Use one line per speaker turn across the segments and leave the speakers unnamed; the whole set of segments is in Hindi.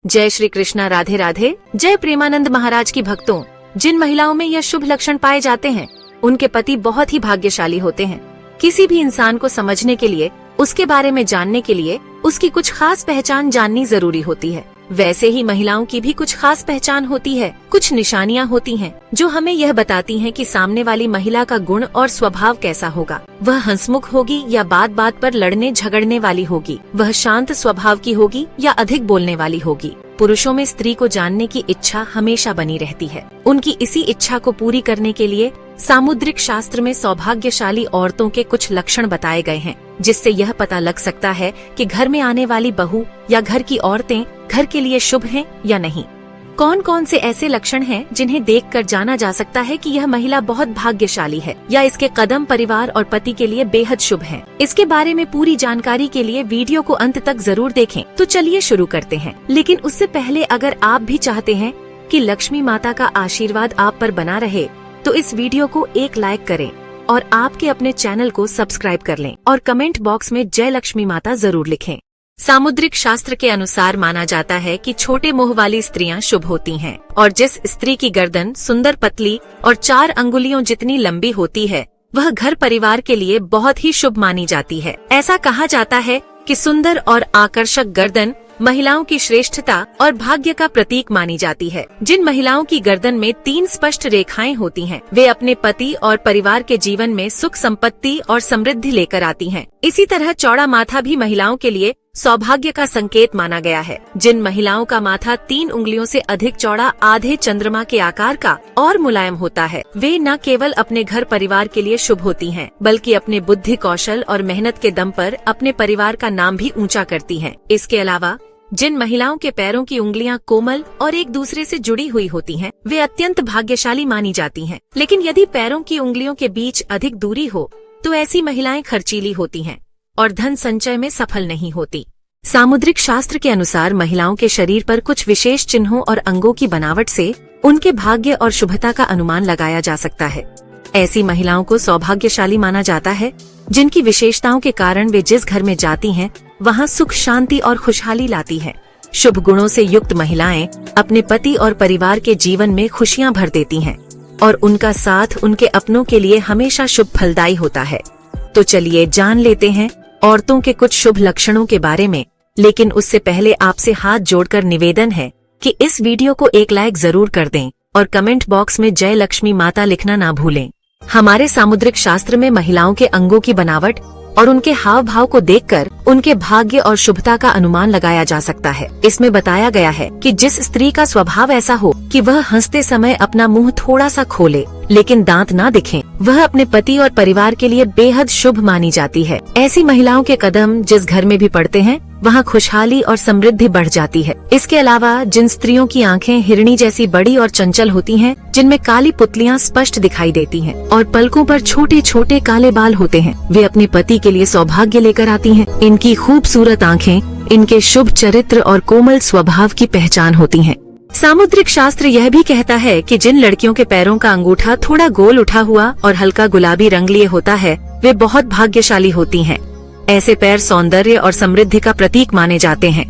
जय श्री कृष्णा। राधे राधे। जय प्रेमानंद महाराज की भक्तों। जिन महिलाओं में यह शुभ लक्षण पाए जाते हैं उनके पति बहुत ही भाग्यशाली होते हैं। किसी भी इंसान को समझने के लिए, उसके बारे में जानने के लिए उसकी कुछ खास पहचान जाननी जरूरी होती है। वैसे ही महिलाओं की भी कुछ खास पहचान होती है, कुछ निशानियां होती हैं जो हमें यह बताती हैं कि सामने वाली महिला का गुण और स्वभाव कैसा होगा। वह हंसमुख होगी या बात बात पर लड़ने झगड़ने वाली होगी। वह शांत स्वभाव की होगी या अधिक बोलने वाली होगी। पुरुषों में स्त्री को जानने की इच्छा हमेशा बनी रहती है। उनकी इसी इच्छा को पूरी करने के लिए सामुद्रिक शास्त्र में सौभाग्यशाली औरतों के कुछ लक्षण बताए गए हैं, जिससे यह पता लग सकता है कि घर में आने वाली बहू या घर की औरतें घर के लिए शुभ हैं या नहीं। कौन कौन से ऐसे लक्षण हैं जिन्हें देखकर जाना जा सकता है कि यह महिला बहुत भाग्यशाली है या इसके कदम परिवार और पति के लिए बेहद शुभ हैं। इसके बारे में पूरी जानकारी के लिए वीडियो को अंत तक जरूर देखें। तो चलिए शुरू करते हैं। लेकिन उससे पहले अगर आप भी चाहते हैं कि लक्ष्मी माता का आशीर्वाद आप पर बना रहे तो इस वीडियो को एक लाइक करें और आपके अपने चैनल को सब्सक्राइब कर लें और कमेंट बॉक्स में जय लक्ष्मी माता जरूर लिखें। सामुद्रिक शास्त्र के अनुसार माना जाता है कि छोटे मुंह वाली स्त्रियां शुभ होती हैं और जिस स्त्री की गर्दन सुंदर पतली और 4 अंगुलियों जितनी लंबी होती है वह घर परिवार के लिए बहुत ही शुभ मानी जाती है। ऐसा कहा जाता है कि सुंदर और आकर्षक गर्दन महिलाओं की श्रेष्ठता और भाग्य का प्रतीक मानी जाती है। जिन महिलाओं की गर्दन में 3 स्पष्ट रेखाएं होती हैं, वे अपने पति और परिवार के जीवन में सुख संपत्ति और समृद्धि लेकर आती हैं। इसी तरह चौड़ा माथा भी महिलाओं के लिए सौभाग्य का संकेत माना गया है। जिन महिलाओं का माथा 3 उंगलियों से अधिक चौड़ा, आधे चंद्रमा के आकार का और मुलायम होता है, वे न केवल अपने घर परिवार के लिए शुभ होती हैं, बल्कि अपने बुद्धि कौशल और मेहनत के दम पर अपने परिवार का नाम भी ऊंचा करती हैं। इसके अलावा जिन महिलाओं के पैरों की उंगलियां कोमल और एक दूसरे से जुड़ी हुई होती हैं, वे अत्यंत भाग्यशाली मानी जाती हैं। लेकिन यदि पैरों की उंगलियों के बीच अधिक दूरी हो तो ऐसी महिलाएं खर्चीली होती हैं और धन संचय में सफल नहीं होती। सामुद्रिक शास्त्र के अनुसार महिलाओं के शरीर पर कुछ विशेष चिन्हों और अंगों की बनावट से उनके भाग्य और शुभता का अनुमान लगाया जा सकता है। ऐसी महिलाओं को सौभाग्यशाली माना जाता है जिनकी विशेषताओं के कारण वे जिस घर में जाती हैं वहां सुख, शांति और खुशहाली लाती हैं। शुभ गुणों से युक्त महिलाएं अपने पति और परिवार के जीवन में खुशियां भर देती हैं और उनका साथ उनके अपनों के लिए हमेशा शुभ फलदायी होता है। तो चलिए जान लेते हैं औरतों के कुछ शुभ लक्षणों के बारे में। लेकिन उससे पहले आपसे हाथ जोड़कर निवेदन है कि इस वीडियो को एक लाइक जरूर कर दें और कमेंट बॉक्स में जय लक्ष्मी माता लिखना ना भूलें। हमारे सामुद्रिक शास्त्र में महिलाओं के अंगों की बनावट और उनके हाव भाव को देखकर उनके भाग्य और शुभता का अनुमान लगाया जा सकता है। इसमें बताया गया है कि जिस स्त्री का स्वभाव ऐसा हो कि वह हंसते समय अपना मुंह थोड़ा सा खोले लेकिन दांत ना दिखें, वह अपने पति और परिवार के लिए बेहद शुभ मानी जाती है। ऐसी महिलाओं के कदम जिस घर में भी पड़ते हैं वहाँ खुशहाली और समृद्धि बढ़ जाती है। इसके अलावा जिन स्त्रियों की आंखें हिरणी जैसी बड़ी और चंचल होती हैं, जिनमें काली पुतलियां स्पष्ट दिखाई देती हैं और पलकों पर छोटे छोटे काले बाल होते हैं, वे अपने पति के लिए सौभाग्य लेकर आती हैं। इनकी खूबसूरत आंखें इनके शुभ चरित्र और कोमल स्वभाव की पहचान होती हैं। सामुद्रिक शास्त्र यह भी कहता है कि जिन लड़कियों के पैरों का अंगूठा थोड़ा गोल उठा हुआ और हल्का गुलाबी रंग लिए होता है, वे बहुत भाग्यशाली होती हैं। ऐसे पैर सौंदर्य और समृद्धि का प्रतीक माने जाते हैं।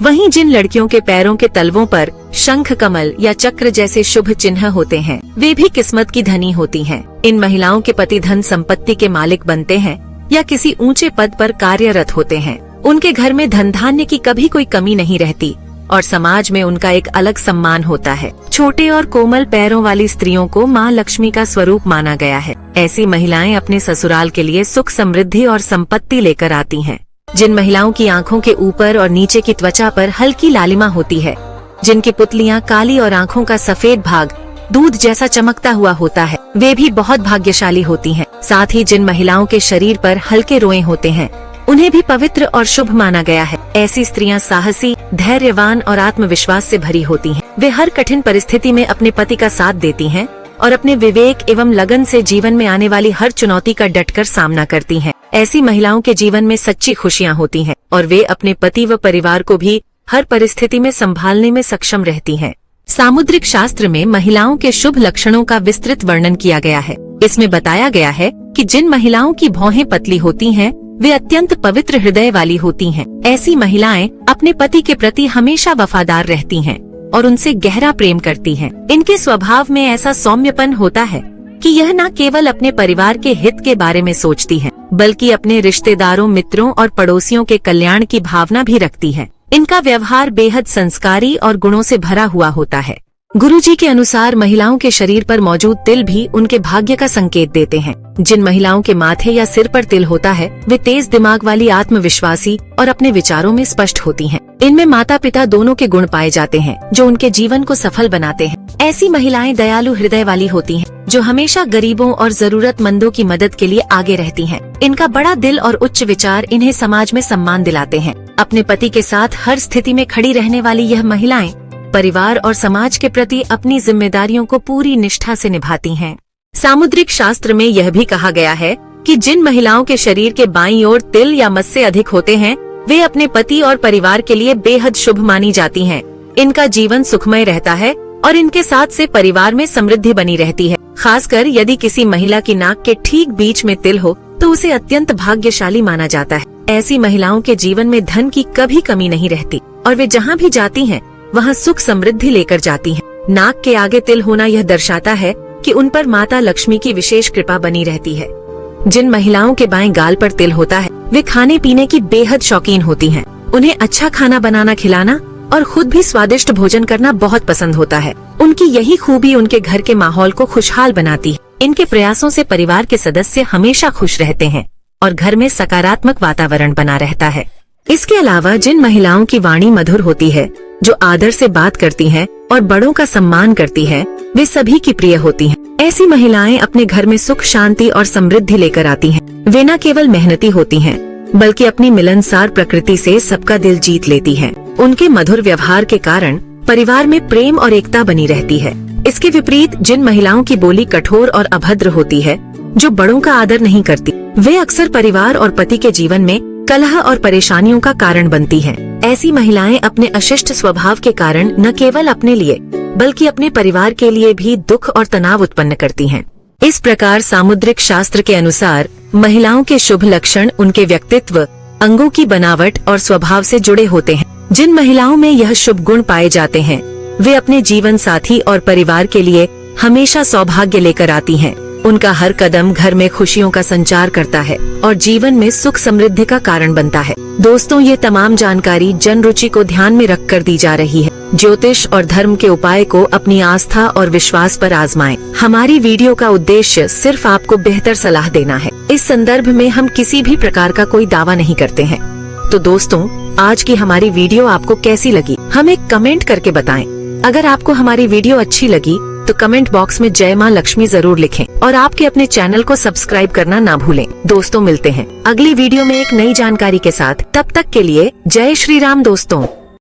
वहीं जिन लड़कियों के पैरों के तलवों पर शंख, कमल या चक्र जैसे शुभ चिन्ह होते हैं, वे भी किस्मत की धनी होती हैं। इन महिलाओं के पति धन संपत्ति के मालिक बनते हैं या किसी ऊंचे पद पर कार्यरत होते हैं। उनके घर में धन धान्य की कभी कोई कमी नहीं रहती और समाज में उनका एक अलग सम्मान होता है। छोटे और कोमल पैरों वाली स्त्रियों को माँ लक्ष्मी का स्वरूप माना गया है। ऐसी महिलाएं अपने ससुराल के लिए सुख, समृद्धि और संपत्ति लेकर आती हैं। जिन महिलाओं की आंखों के ऊपर और नीचे की त्वचा पर हल्की लालिमा होती है, जिनकी पुतलियां काली और आंखों का सफेद भाग दूध जैसा चमकता हुआ होता है, वे भी बहुत भाग्यशाली होती हैं। साथ ही जिन महिलाओं के शरीर पर हल्के रोए होते हैं, उन्हें भी पवित्र और शुभ माना गया है। ऐसी स्त्रियां साहसी, धैर्यवान और आत्मविश्वास से भरी होती हैं। वे हर कठिन परिस्थिति में अपने पति का साथ देती हैं और अपने विवेक एवं लगन से जीवन में आने वाली हर चुनौती का डटकर सामना करती हैं। ऐसी महिलाओं के जीवन में सच्ची खुशियां होती हैं और वे अपने पति व परिवार को भी हर परिस्थिति में संभालने में सक्षम रहती हैं। सामुद्रिक शास्त्र में महिलाओं के शुभ लक्षणों का विस्तृत वर्णन किया गया है। इसमें बताया गया है कि जिन महिलाओं की भौहें पतली होती हैं, वे अत्यंत पवित्र हृदय वाली होती हैं। ऐसी महिलाएं अपने पति के प्रति हमेशा वफादार रहती हैं और उनसे गहरा प्रेम करती हैं। इनके स्वभाव में ऐसा सौम्यपन होता है कि यह न केवल अपने परिवार के हित के बारे में सोचती हैं, बल्कि अपने रिश्तेदारों, मित्रों और पड़ोसियों के कल्याण की भावना भी रखती हैं। इनका व्यवहार बेहद संस्कारी और गुणों से भरा हुआ होता है। गुरुजी के अनुसार महिलाओं के शरीर पर मौजूद तिल भी उनके भाग्य का संकेत देते हैं। जिन महिलाओं के माथे या सिर पर तिल होता है वे तेज दिमाग वाली, आत्मविश्वासी और अपने विचारों में स्पष्ट होती हैं। इनमें माता पिता दोनों के गुण पाए जाते हैं जो उनके जीवन को सफल बनाते हैं। ऐसी महिलाएं दयालु हृदय वाली होती हैं जो हमेशा गरीबों और जरूरतमंदों की मदद के लिए आगे रहती हैं। इनका बड़ा दिल और उच्च विचार इन्हें समाज में सम्मान दिलाते हैं। अपने पति के साथ हर स्थिति में खड़ी रहने वाली यह महिलाएं परिवार और समाज के प्रति अपनी जिम्मेदारियों को पूरी निष्ठा से निभाती हैं। सामुद्रिक शास्त्र में यह भी कहा गया है कि जिन महिलाओं के शरीर के बाईं ओर तिल या मस्से अधिक होते हैं वे अपने पति और परिवार के लिए बेहद शुभ मानी जाती हैं। इनका जीवन सुखमय रहता है और इनके साथ से परिवार में समृद्धि बनी रहती है। खासकर यदि किसी महिला की नाक के ठीक बीच में तिल हो तो उसे अत्यंत भाग्यशाली माना जाता है। ऐसी महिलाओं के जीवन में धन की कभी कमी नहीं रहती और वे जहाँ भी जाती हैं वहाँ सुख समृद्धि लेकर जाती हैं। नाक के आगे तिल होना यह दर्शाता है कि उन पर माता लक्ष्मी की विशेष कृपा बनी रहती है। जिन महिलाओं के बाएं गाल पर तिल होता है वे खाने पीने की बेहद शौकीन होती हैं। उन्हें अच्छा खाना बनाना, खिलाना और खुद भी स्वादिष्ट भोजन करना बहुत पसंद होता है। उनकी यही खूबी उनके घर के माहौल को खुशहाल बनाती है। इनके प्रयासों से परिवार के सदस्य हमेशा खुश रहते हैं और घर में सकारात्मक वातावरण बना रहता है। इसके अलावा जिन महिलाओं की वाणी मधुर होती है, जो आदर से बात करती हैं और बड़ों का सम्मान करती है, वे सभी की प्रिय होती हैं। ऐसी महिलाएं अपने घर में सुख, शांति और समृद्धि लेकर आती हैं। वे न केवल मेहनती होती हैं, बल्कि अपनी मिलनसार प्रकृति से सबका दिल जीत लेती हैं। उनके मधुर व्यवहार के कारण परिवार में प्रेम और एकता बनी रहती है। इसके विपरीत जिन महिलाओं की बोली कठोर और अभद्र होती है, जो बड़ों का आदर नहीं करती, वे अक्सर परिवार और पति के जीवन में कलह और परेशानियों का कारण बनती हैं। ऐसी महिलाएं अपने अशिष्ट स्वभाव के कारण न केवल अपने लिए बल्कि अपने परिवार के लिए भी दुख और तनाव उत्पन्न करती हैं। इस प्रकार सामुद्रिक शास्त्र के अनुसार महिलाओं के शुभ लक्षण उनके व्यक्तित्व, अंगों की बनावट और स्वभाव से जुड़े होते हैं। जिन महिलाओं में यह शुभ गुण पाए जाते हैं वे अपने जीवन साथी और परिवार के लिए हमेशा सौभाग्य लेकर आती हैं। उनका हर कदम घर में खुशियों का संचार करता है और जीवन में सुख समृद्धि का कारण बनता है। दोस्तों, ये तमाम जानकारी जन रुचि को ध्यान में रखकर दी जा रही है। ज्योतिष और धर्म के उपाय को अपनी आस्था और विश्वास पर आजमाएं। हमारी वीडियो का उद्देश्य सिर्फ आपको बेहतर सलाह देना है। इस संदर्भ में हम किसी भी प्रकार का कोई दावा नहीं करते हैं। तो दोस्तों, आज की हमारी वीडियो आपको कैसी लगी हमें कमेंट करके बताएं। अगर आपको हमारी वीडियो अच्छी लगी तो कमेंट बॉक्स में जय मां लक्ष्मी जरूर लिखें और आपके अपने चैनल को सब्सक्राइब करना ना भूलें। दोस्तों, मिलते हैं अगली वीडियो में एक नई जानकारी के साथ। तब तक के लिए जय श्री राम दोस्तों।